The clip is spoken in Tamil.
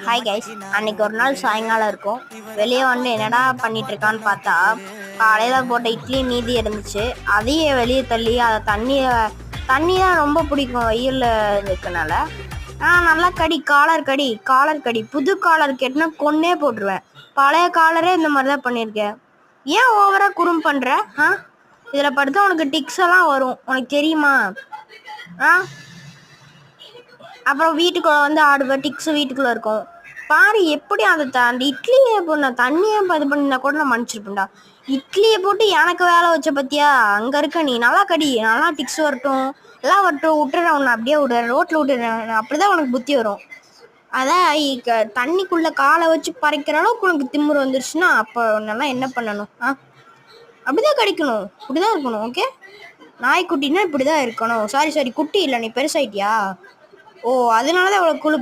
ஹாய் கைஸ், அன்னைக்கு ஒரு நாள் சாயங்காலம் இருக்கும். வெளியே வந்து என்னடா பண்ணிட்டு இருக்கான்னு பார்த்தா, காலையில் போட்ட இட்லி மீதி இருந்துச்சு. அதையே வெளியே தள்ளி அதை தண்ணி தான் ரொம்ப பிடிக்கும் வெயிலில் இருக்கனால. நல்லா காலர் கடி புது காலர் கேட்டுனா கொன்னே போட்டுருவேன். பழைய காலரே இந்த மாதிரி தான் பண்ணியிருக்கேன். ஏன் ஓவராக குறும் பண்ணுற? இதில் படுத்தா உனக்கு டிக்ஸ் எல்லாம் வரும், உனக்கு தெரியுமா? அப்புறம் வீட்டுக்குள்ள வந்து ஆடுவேன். டிக்ஸ் வீட்டுக்குள்ள இருக்கும் பாரு. எப்படி அந்த இட்லியை போன தண்ணியை இது பண்ணினா கூட நான் மன்னிச்சிருப்பேன்டா. இட்லியை போட்டு எனக்கு வேலை வச்ச பத்தியா? அங்க இருக்க நீ நல்லா கடி, நல்லா டிக்ஸ் வரட்டும், எல்லாம் வரட்டும். விட்டுறேன் உன்னை, அப்படியே விடுறேன், ரோட்ல விட்டுறேன். அப்படிதான் உனக்கு புத்தி வரும். அதான் தண்ணிக்குள்ள காலை வச்சு பறைக்கிற அளவுக்கு உனக்கு திமிரு வந்துருச்சுன்னா அப்போ நல்லா என்ன பண்ணணும்? அப்படிதான் கடிக்கணும், இப்படிதான் இருக்கணும். ஓகே, நாய்க்குட்டின்னா இப்படிதான் இருக்கணும். சாரி குட்டி இல்லை, நீ பெருசாயிட்டியா? ஓ, அதனாலதான் அவ்வளவு குழு